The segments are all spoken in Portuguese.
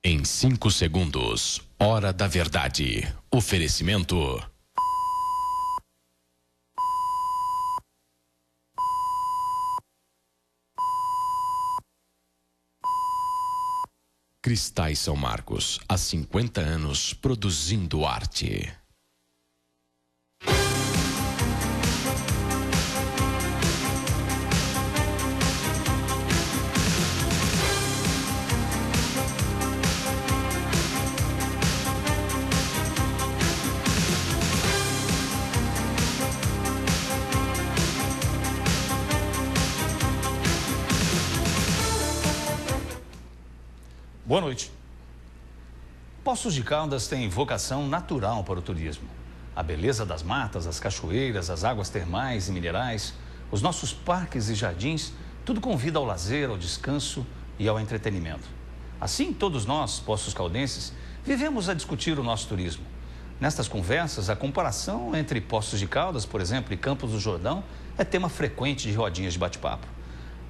Em 5 segundos, Hora da Verdade. Oferecimento. Cristais São Marcos, há 50 anos produzindo arte. Boa noite. Poços de Caldas têm vocação natural para o turismo. A beleza das matas, as cachoeiras, as águas termais e minerais, os nossos parques e jardins, tudo convida ao lazer, ao descanso e ao entretenimento. Assim, todos nós, poços caldenses, vivemos a discutir o nosso turismo. Nestas conversas, a comparação entre Poços de Caldas, por exemplo, e Campos do Jordão é tema frequente de rodinhas de bate-papo.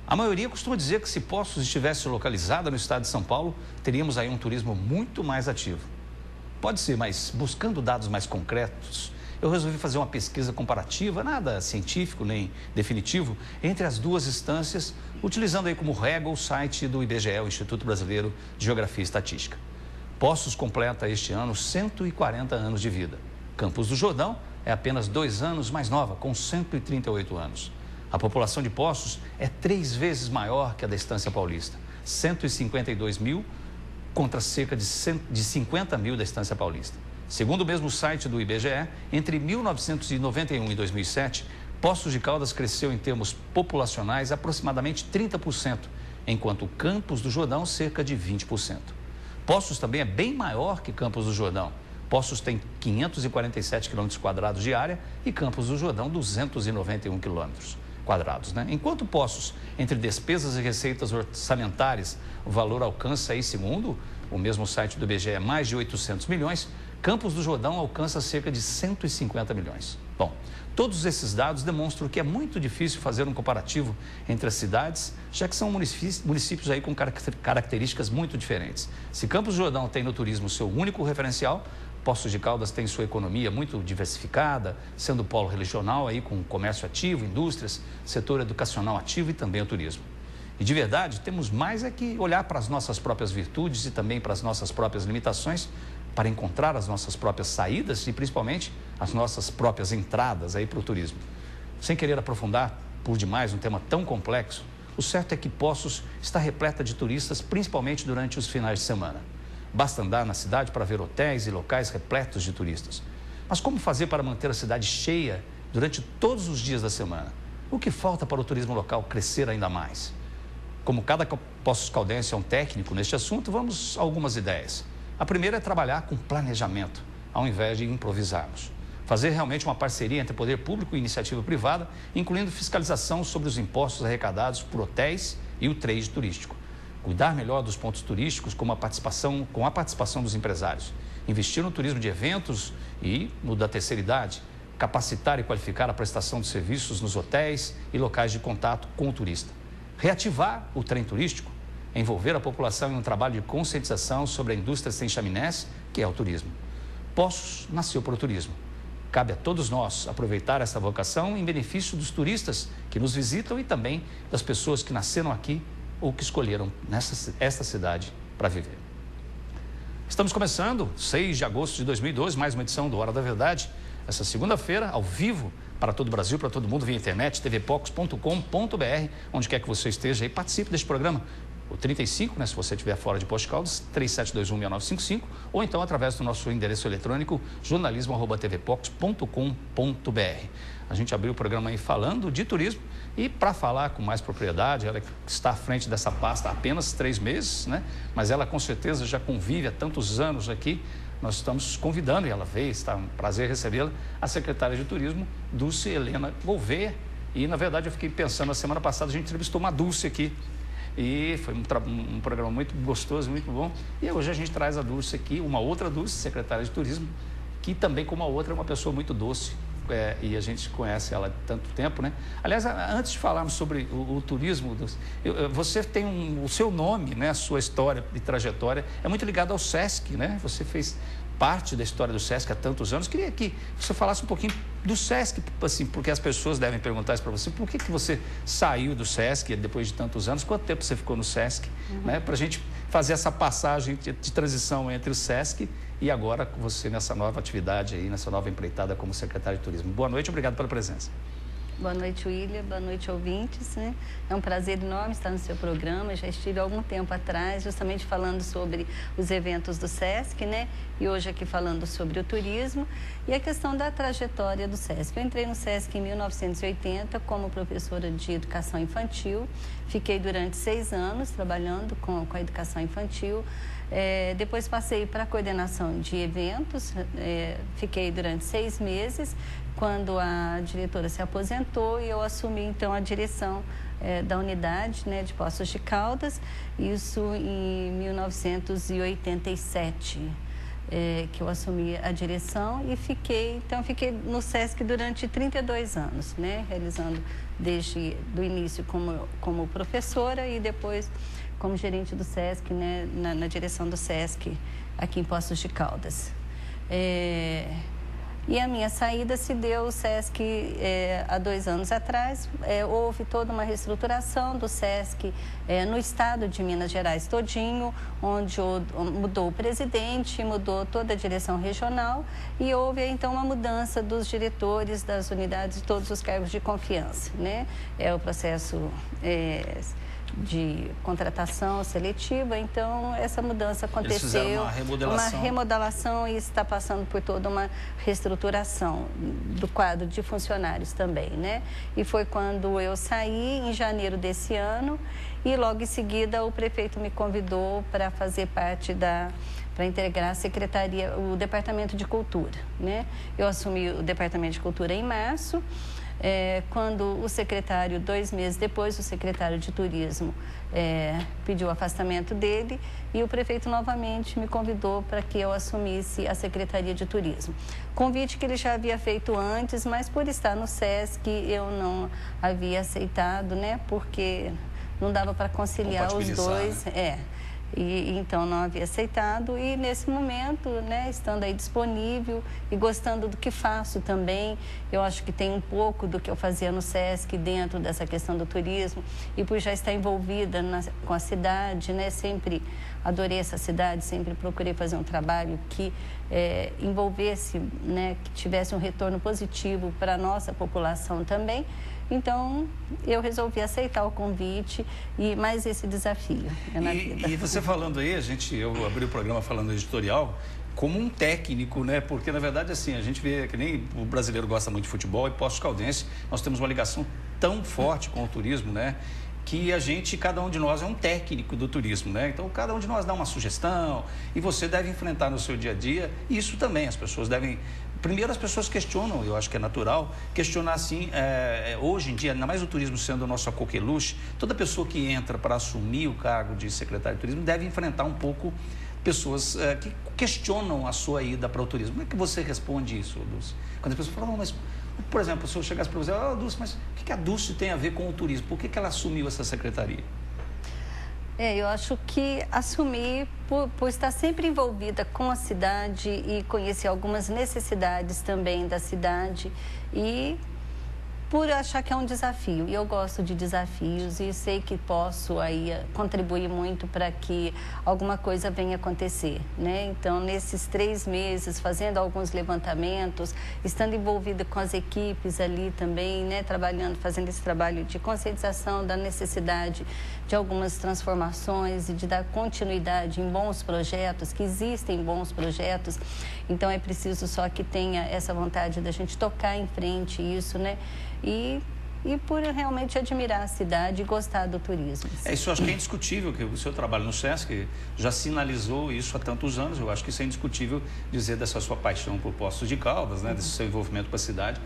A maioria costuma dizer que se Poços estivesse localizada no estado de São Paulo, teríamos aí um turismo muito mais ativo. Pode ser, mas buscando dados mais concretos, eu resolvi fazer uma pesquisa comparativa, nada científico nem definitivo, entre as duas instâncias, utilizando aí como régua o site do IBGE, o Instituto Brasileiro de Geografia e Estatística. Poços completa este ano 140 anos de vida. Campos do Jordão é apenas 2 anos mais nova, com 138 anos. A população de Poços é 3 vezes maior que a da Estância Paulista, 152 mil contra cerca de 50 mil da Estância Paulista. Segundo o mesmo site do IBGE, entre 1991 e 2007, Poços de Caldas cresceu em termos populacionais aproximadamente 30%, enquanto Campos do Jordão cerca de 20%. Poços também é bem maior que Campos do Jordão. Poços tem 547 km² de área e Campos do Jordão 291 km², né? Enquanto Poços, entre despesas e receitas orçamentárias, o valor alcança aí, segundo o mesmo site do IBGE, mais de 800 milhões, Campos do Jordão alcança cerca de 150 milhões. Bom, todos esses dados demonstram que é muito difícil fazer um comparativo entre as cidades, já que são municípios aí com características muito diferentes. Se Campos do Jordão tem no turismo seu único referencial, Poços de Caldas tem sua economia muito diversificada, sendo polo regional aí com comércio ativo, indústrias, setor educacional ativo e também o turismo. E de verdade, temos mais é que olhar para as nossas próprias virtudes e também para as nossas próprias limitações, para encontrar as nossas próprias saídas e principalmente as nossas próprias entradas aí para o turismo. Sem querer aprofundar por demais um tema tão complexo, o certo é que Poços está repleta de turistas, principalmente durante os finais de semana. Basta andar na cidade para ver hotéis e locais repletos de turistas. Mas como fazer para manter a cidade cheia durante todos os dias da semana? O que falta para o turismo local crescer ainda mais? Como cada Poços Caldense é um técnico neste assunto, vamos a algumas ideias. A primeira é trabalhar com planejamento, ao invés de improvisarmos. Fazer realmente uma parceria entre poder público e iniciativa privada, incluindo fiscalização sobre os impostos arrecadados por hotéis e o trade turístico. Cuidar melhor dos pontos turísticos com a participação dos empresários. Investir no turismo de eventos e no da terceira idade. Capacitar e qualificar a prestação de serviços nos hotéis e locais de contato com o turista. Reativar o trem turístico. Envolver a população em um trabalho de conscientização sobre a indústria sem chaminés, que é o turismo. Poços nasceu para o turismo. Cabe a todos nós aproveitar essa vocação em benefício dos turistas que nos visitam e também das pessoas que nasceram aqui ou que escolheram esta cidade para viver. Estamos começando, 6 de agosto de 2012, mais uma edição do Hora da Verdade. Essa segunda-feira, ao vivo, para todo o Brasil, para todo mundo, via internet, tvpox.com.br, onde quer que você esteja aí, participe deste programa. O 35, né, se você estiver fora de Poços de Caldas, 37216955, ou então através do nosso endereço eletrônico, jornalismo@tvpox.com.br. A gente abriu o programa aí falando de turismo e para falar com mais propriedade, ela está à frente dessa pasta há apenas 3 meses, né? Mas ela com certeza já convive há tantos anos aqui. Nós estamos convidando, e ela veio, está um prazer recebê-la, a secretária de Turismo, Dulce Helena Gouveia. E na verdade eu fiquei pensando, na semana passada a gente entrevistou uma Dulce aqui. E foi um programa muito gostoso, muito bom. E hoje a gente traz a Dulce aqui, uma outra Dulce, secretária de Turismo, que também, como a outra, é uma pessoa muito doce, e a gente conhece ela há tanto tempo, né? Aliás, antes de falarmos sobre o turismo, você tem o seu nome, né? A sua história e trajetória é muito ligada ao SESC, né? Você fez parte da história do SESC há tantos anos. Queria que você falasse um pouquinho do SESC, assim, porque as pessoas devem perguntar isso para você. Por que você saiu do SESC depois de tantos anos? Quanto tempo você ficou no SESC? Né? Para a gente fazer essa passagem de transição entre o SESC e agora você nessa nova atividade aí, nessa nova empreitada como secretário de Turismo. Boa noite, obrigado pela presença. Boa noite, William. Boa noite, ouvintes. Né? É um prazer enorme estar no seu programa. Já estive há algum tempo atrás, justamente falando sobre os eventos do SESC, né? E hoje aqui falando sobre o turismo e a questão da trajetória do SESC. Eu entrei no SESC em 1980 como professora de educação infantil. Fiquei durante 6 anos trabalhando com a educação infantil. Depois passei para a coordenação de eventos, fiquei durante 6 meses, quando a diretora se aposentou e eu assumi então a direção da unidade, né, de Poços de Caldas, isso em 1987. Que eu assumi a direção e fiquei no SESC durante 32 anos, né, realizando desde o início como professora e depois como gerente do SESC, né, na direção do SESC aqui em Poços de Caldas. E a minha saída se deu o SESC há 2 anos atrás. Houve toda uma reestruturação do SESC no estado de Minas Gerais todinho, onde mudou o presidente, mudou toda a direção regional e houve então uma mudança dos diretores das unidades e todos os cargos de confiança, né? O processo de contratação seletiva, então essa mudança aconteceu. Eles fizeram uma remodelação e está passando por toda uma reestruturação do quadro de funcionários também, né? E foi quando eu saí em janeiro desse ano e logo em seguida o prefeito me convidou para fazer parte para integrar a secretaria, o Departamento de Cultura, né? Eu assumi o Departamento de Cultura em março. Quando o secretário, 2 meses depois, o secretário de Turismo pediu o afastamento dele e o prefeito novamente me convidou para que eu assumisse a Secretaria de Turismo. Convite que ele já havia feito antes, mas por estar no SESC eu não havia aceitado, né? Porque não dava para conciliar os dois. Né? E então não havia aceitado e nesse momento, né, estando aí disponível e gostando do que faço também, eu acho que tem um pouco do que eu fazia no SESC dentro dessa questão do turismo e por já estar envolvida com a cidade, né, sempre adorei essa cidade, sempre procurei fazer um trabalho que envolvesse, né, que tivesse um retorno positivo para a nossa população também. Então, eu resolvi aceitar o convite e mais esse desafio na vida. E você falando aí, eu abri o programa falando editorial como um técnico, né? Porque, na verdade, assim, a gente vê que nem o brasileiro gosta muito de futebol e Poços Caldense, nós temos uma ligação tão forte com o turismo, né? Que cada um de nós é um técnico do turismo, né? Então, cada um de nós dá uma sugestão e você deve enfrentar no seu dia a dia. E isso também, as pessoas devem... Primeiro, as pessoas questionam, eu acho que é natural, questionar assim, hoje em dia, ainda mais o turismo sendo o nosso coqueluche, toda pessoa que entra para assumir o cargo de secretário de turismo deve enfrentar um pouco pessoas que questionam a sua ida para o turismo. Como é que você responde isso, Dulce? Quando as pessoas falam, mas, por exemplo, se eu chegasse para você, Dulce, mas o que a Dulce tem a ver com o turismo? Por que ela assumiu essa secretaria? Eu acho que assumir, por estar sempre envolvida com a cidade e conhecer algumas necessidades também da cidade e por achar que é um desafio. E eu gosto de desafios e sei que posso aí contribuir muito para que alguma coisa venha acontecer, né? Então, nesses 3 meses, fazendo alguns levantamentos, estando envolvida com as equipes ali também, né? Trabalhando, fazendo esse trabalho de conscientização da necessidade de algumas transformações e de dar continuidade em bons projetos, que existem bons projetos. Então, é preciso só que tenha essa vontade da gente tocar em frente isso, né? E e por realmente admirar a cidade e gostar do turismo. Isso eu acho que é indiscutível, que o seu trabalho no SESC já sinalizou isso há tantos anos. Eu acho que isso é indiscutível dizer dessa sua paixão por Poços de Caldas, né, desse seu envolvimento com a cidade.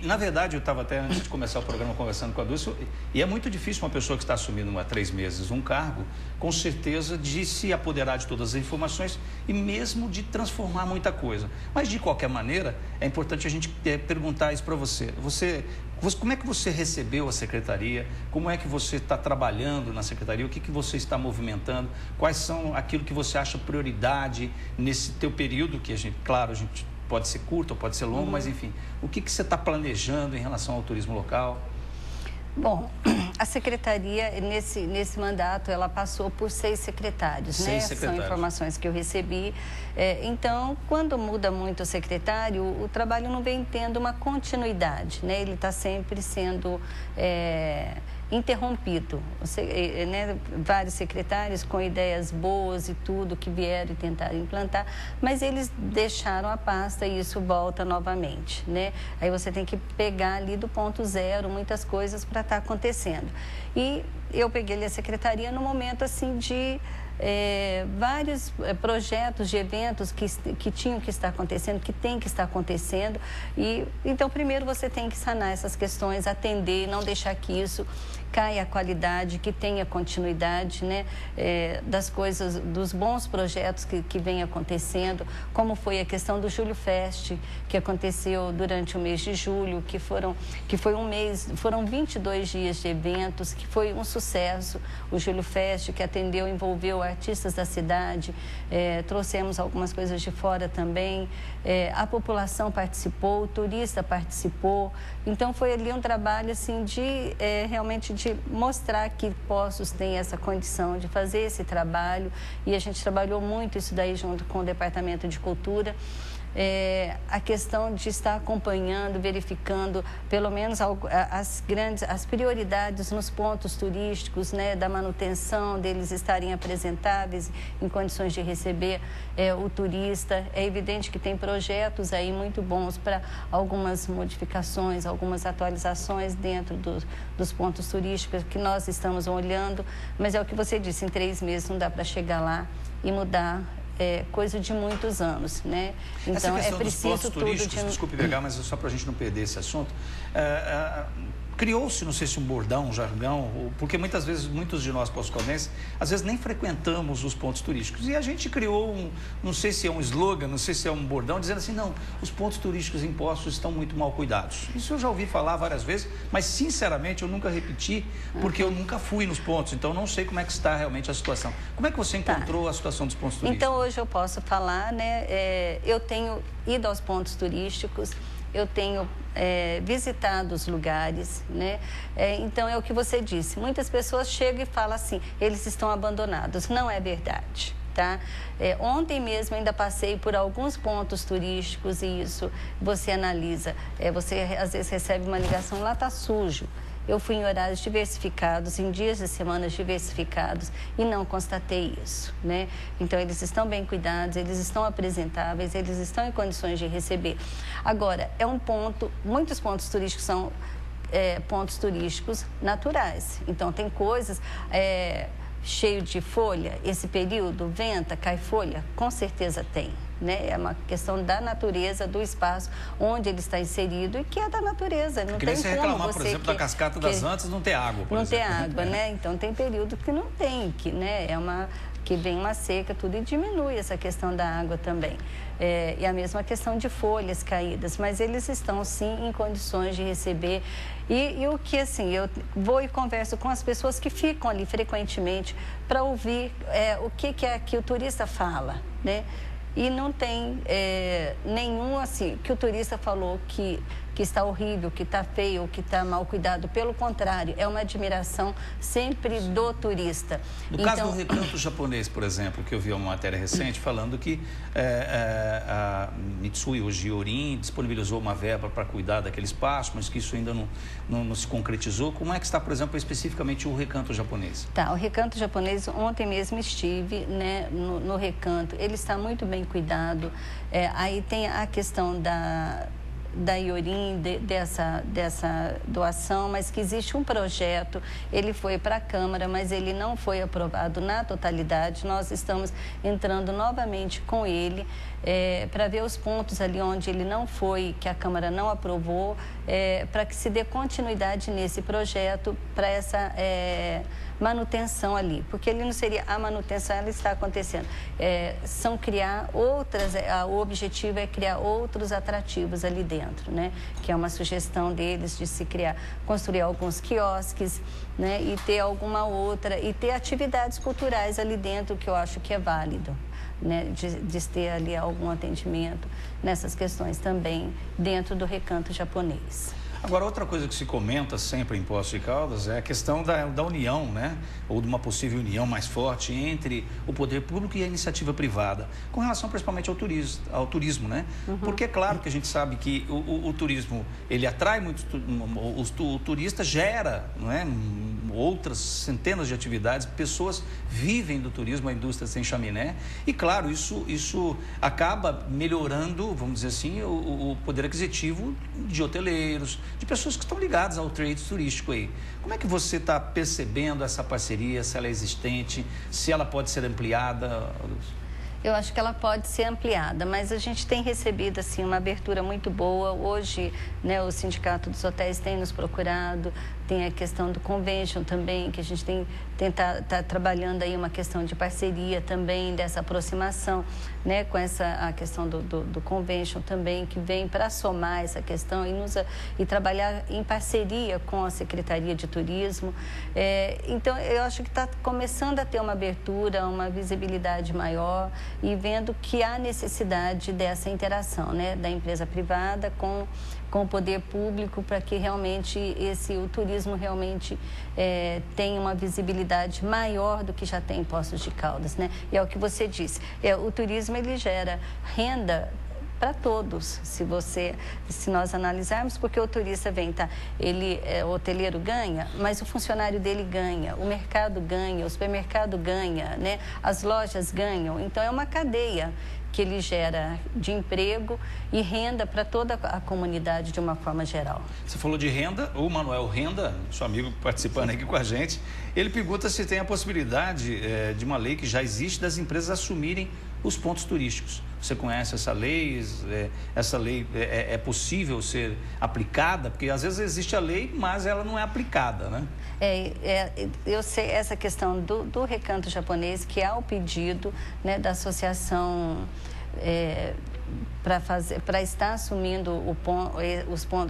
Na verdade, eu estava até antes de começar o programa conversando com a Dulce, e é muito difícil uma pessoa que está assumindo há 3 meses um cargo, com certeza, de se apoderar de todas as informações e mesmo de transformar muita coisa. Mas, de qualquer maneira, é importante a gente perguntar isso para você. Como é que você recebeu a secretaria? Como é que você está trabalhando na secretaria? O que você está movimentando? Quais são aquilo que você acha prioridade nesse teu período, que a gente pode ser curto ou pode ser longo, mas enfim, o que você está planejando em relação ao turismo local? Bom, a secretaria, nesse mandato, ela passou por 6 secretários, né? São informações que eu recebi. Então, quando muda muito o secretário, o trabalho não vem tendo uma continuidade, né? Ele está sempre sendo interrompido, né? Vários secretários com ideias boas e tudo que vieram e tentaram implantar, mas eles deixaram a pasta e isso volta novamente, né? Aí você tem que pegar ali do ponto zero muitas coisas para estar acontecendo. E eu peguei ali a secretaria no momento assim de vários projetos de eventos que tinham que estar acontecendo, que tem que estar acontecendo. E então, primeiro você tem que sanar essas questões, atender, não deixar que isso caia a qualidade, que tenha continuidade, né, das coisas, dos bons projetos que vem acontecendo, como foi a questão do Júlio Fest, que aconteceu durante o mês de julho, que foi um mês, foram 22 dias de eventos, que foi um sucesso. O Júlio Fest, que atendeu, envolveu artistas da cidade, trouxemos algumas coisas de fora também, a população participou, o turista participou. Então, foi ali um trabalho assim de realmente de mostrar que Poços tem essa condição de fazer esse trabalho, e a gente trabalhou muito isso daí junto com o Departamento de Cultura. A questão de estar acompanhando, verificando pelo menos as prioridades nos pontos turísticos, né, da manutenção, deles estarem apresentáveis em condições de receber o turista. É evidente que tem projetos aí muito bons para algumas modificações, algumas atualizações dentro dos pontos turísticos que nós estamos olhando, mas é o que você disse, em 3 meses não dá para chegar lá e mudar coisa de muitos anos, né? Então, essa questão dos pontos turísticos, desculpe pegar, mas só para a gente não perder esse assunto, criou-se, não sei se um bordão, um jargão, porque muitas vezes, muitos de nós poços-caldenses, às vezes nem frequentamos os pontos turísticos, e a gente criou não sei se é um slogan, não sei se é um bordão, dizendo assim, não, os pontos turísticos em Poços estão muito mal cuidados. Isso eu já ouvi falar várias vezes, mas sinceramente eu nunca repeti, porque eu nunca fui nos pontos, então não sei como é que está realmente a situação. Como é que você encontrou a situação dos pontos turísticos? Então, hoje eu posso falar, né, eu tenho ido aos pontos turísticos, eu tenho visitado os lugares, né? Então, é o que você disse, muitas pessoas chegam e falam assim, eles estão abandonados. Não é verdade, tá? Ontem mesmo ainda passei por alguns pontos turísticos e isso você analisa. Você às vezes recebe uma ligação, lá está sujo. Eu fui em horários diversificados, em dias de semana diversificados e não constatei isso, né? Então, eles estão bem cuidados, eles estão apresentáveis, eles estão em condições de receber. Agora, muitos pontos turísticos são pontos turísticos naturais. Então, tem coisas cheio de folha, esse período, venta, cai folha, com certeza tem. Né? É uma questão da natureza, do espaço onde ele está inserido e que é da natureza. Não tem como reclamar, por exemplo, da Cascata das Antas não ter água, por exemplo. Não ter água, né? Então, tem período que não tem, né? Que vem uma seca, tudo, e diminui essa questão da água também. E a mesma questão de folhas caídas, mas eles estão, sim, em condições de receber. E o que, assim, eu vou e converso com as pessoas que ficam ali frequentemente para ouvir o que o turista fala, né? E não tem nenhum, assim, que o turista falou que está horrível, que está feio, que está mal cuidado. Pelo contrário, é uma admiração sempre do turista. No caso do Recanto Japonês, por exemplo, que eu vi uma matéria recente falando que a Mitsui, o Giorin, disponibilizou uma verba para cuidar daquele espaço, mas que isso ainda não se concretizou. Como é que está, por exemplo, especificamente o Recanto Japonês? Tá, o Recanto Japonês, ontem mesmo estive, né, no Recanto. Ele está muito bem cuidado. Aí tem a questão da Iorim, dessa doação, mas que existe um projeto, ele foi para a Câmara, mas ele não foi aprovado na totalidade. Nós estamos entrando novamente com ele para ver os pontos ali onde ele não foi, que a Câmara não aprovou, para que se dê continuidade nesse projeto, para essa manutenção ali, porque ele não seria a manutenção, ela está acontecendo. São criar outras, o objetivo é criar outros atrativos ali dentro, né? Que é uma sugestão deles de se criar, construir alguns quiosques, né? E ter alguma outra, e ter atividades culturais ali dentro, que eu acho que é válido, né? De ter ali algum atendimento nessas questões também dentro do Recanto Japonês. Agora, outra coisa que se comenta sempre em Poços de Caldas é a questão da união, né? Ou de uma possível união mais forte entre o poder público e a iniciativa privada, com relação principalmente ao turismo, né? Porque é claro que a gente sabe que o turismo, ele atrai muito, o turista gera, não é? Outras centenas de atividades, pessoas vivem do turismo, a indústria sem chaminé, e claro, isso acaba melhorando, vamos dizer assim, o poder aquisitivo de hoteleiros, de pessoas que estão ligadas ao trade turístico aí. Como é que você está percebendo essa parceria, se ela é existente, se ela pode ser ampliada? Eu acho que ela pode ser ampliada, mas a gente tem recebido assim uma abertura muito boa. Hoje, né, o Sindicato dos Hotéis tem nos procurado, tem a questão do convention também, que a gente tá trabalhando aí uma questão de parceria também, dessa aproximação, né, com a questão do convention também, que vem para somar essa questão e trabalhar em parceria com a Secretaria de Turismo. Então, eu acho que está começando a ter uma abertura, uma visibilidade maior, e vendo que há necessidade dessa interação, né, da empresa privada com o poder público, para que realmente o turismo realmente tenha uma visibilidade maior do que já tem em Poços de Caldas, né? E é o que você disse, o turismo ele gera renda para todos, se nós analisarmos, porque o turista vem, o hoteleiro ganha, mas o funcionário dele ganha, o mercado ganha, o supermercado ganha, né? As lojas ganham, então é uma cadeia que ele gera de emprego e renda para toda a comunidade de uma forma geral. Você falou de renda, o Manuel Renda, seu amigo participando aqui com a gente, ele pergunta se tem a possibilidade de uma lei que já existe das empresas assumirem os pontos turísticos. Você conhece essa lei? Essa lei é possível ser aplicada? Porque às vezes existe a lei, mas ela não é aplicada, né? Eu sei essa questão do Recanto Japonês, que há o pedido, né, da associação para estar assumindo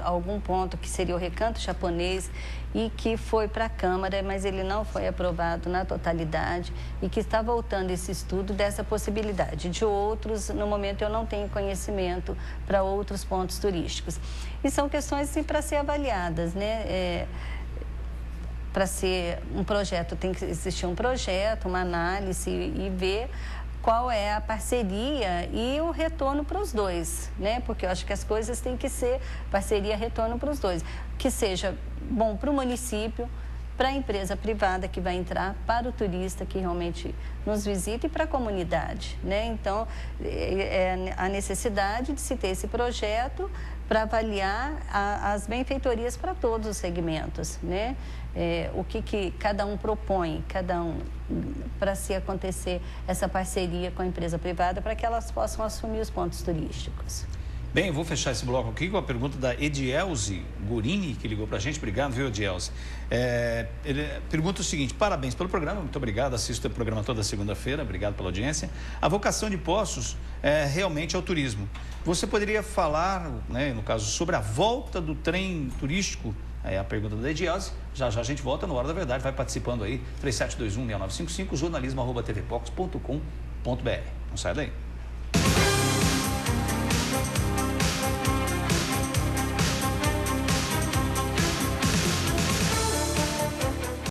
algum ponto que seria o Recanto Japonês, e que foi para a Câmara, mas ele não foi aprovado na totalidade, e que está voltando esse estudo dessa possibilidade. De outros, no momento, eu não tenho conhecimento para outros pontos turísticos. E são questões assim, para ser avaliadas, né? Para ser um projeto, tem que existir um projeto, uma análise e ver qual é a parceria e o retorno para os dois, né? Porque eu acho que as coisas têm que ser parceria, retorno para os dois. Que seja bom para o município, para a empresa privada que vai entrar, para o turista que realmente nos visita e para a comunidade, né? Então, a necessidade de se ter esse projeto para avaliar as benfeitorias para todos os segmentos, né? O que cada um propõe, para se acontecer essa parceria com a empresa privada, para que elas possam assumir os pontos turísticos. Bem, vou fechar esse bloco aqui com a pergunta da Edielze Gurini, que ligou para a gente. Obrigado, viu, Edielze? Ele pergunta o seguinte: parabéns pelo programa, muito obrigado, assisto o programa toda segunda-feira, obrigado pela audiência. A vocação de Poços realmente é o turismo. Você poderia falar, né, no caso, sobre a volta do trem turístico? É a pergunta da Edielze. Já a gente volta no Hora da Verdade, vai participando aí, 3721-6955, jornalismo@tvpox.com.br. Não sai daí.